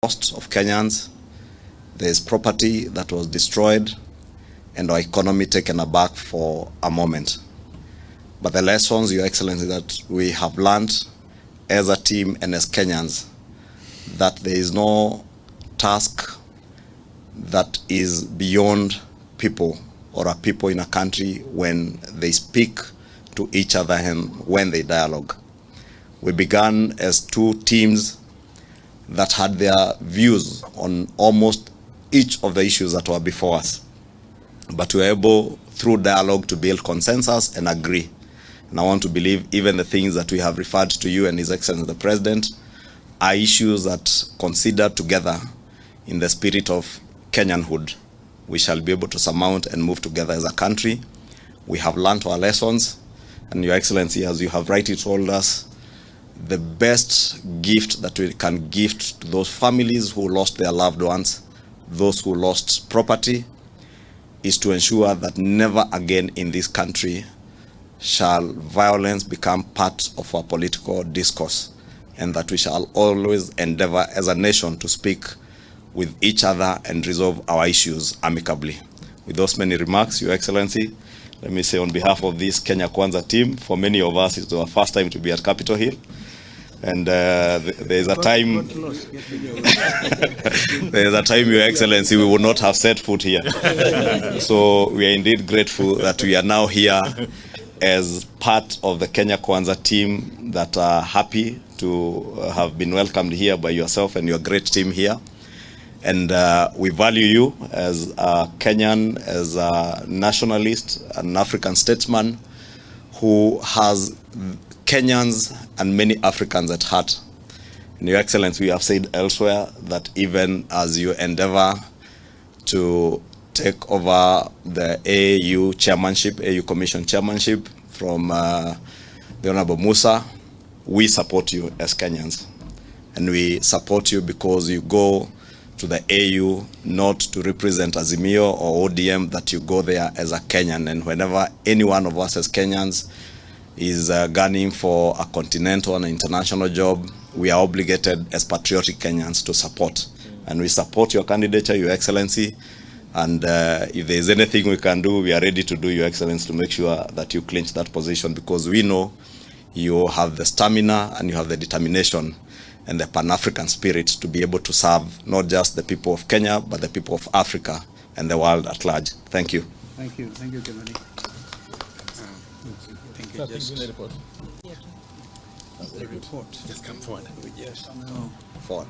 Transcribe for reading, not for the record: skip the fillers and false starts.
Cost of Kenyans, there's property that was destroyed, and our economy taken aback for a moment. But the lessons, Your Excellency, that we have learned as a team and as Kenyans, that there is no task that is beyond people or a people in a country when they speak to each other and when they dialogue. We began as two teams that had their views on almost each of the issues that were before us. But we were able, through dialogue, to build consensus and agree. And I want to believe even the things that we have referred to you and His Excellency the President are issues that, considered together in the spirit of Kenyanhood, we shall be able to surmount and move together as a country. We have learned our lessons, and Your Excellency, as you have rightly told us, the best gift that we can gift to those families who lost their loved ones, those who lost property, is to ensure that never again in this country shall violence become part of our political discourse, and that we shall always endeavor as a nation to speak with each other and resolve our issues amicably. With those many remarks, Your Excellency, let me say on behalf of this Kenya Kwanza team, for many of us it's our first time to be at Capitol Hill. And there's a time, Your Excellency, we would not have set foot here. So we are indeed grateful that we are now here as part of the Kenya Kwanza team that are happy to have been welcomed here by yourself and your great team here. And we value you as a Kenyan, as a nationalist, an African statesman who has Kenyans and many Africans at heart. And Your Excellency, we have said elsewhere that even as you endeavor to take over the AU chairmanship, AU Commission chairmanship from the Honorable Musa, we support you as Kenyans. And we support you because you go to the AU not to represent Azimio or ODM, that you go there as a Kenyan. And whenever any one of us as Kenyans is gunning for a continental and international job, we are obligated as patriotic Kenyans to support. And we support your candidature, Your Excellency. And if there is anything we can do, we are ready to do, Your Excellency, to make sure that you clinch that position, because we know you have the stamina and you have the determination and the Pan-African spirit to be able to serve not just the people of Kenya, but the people of Africa and the world at large. Thank you. Thank you. Thank you, Kimani. Just the report. The report. Just come forward. Yes. No. Forward.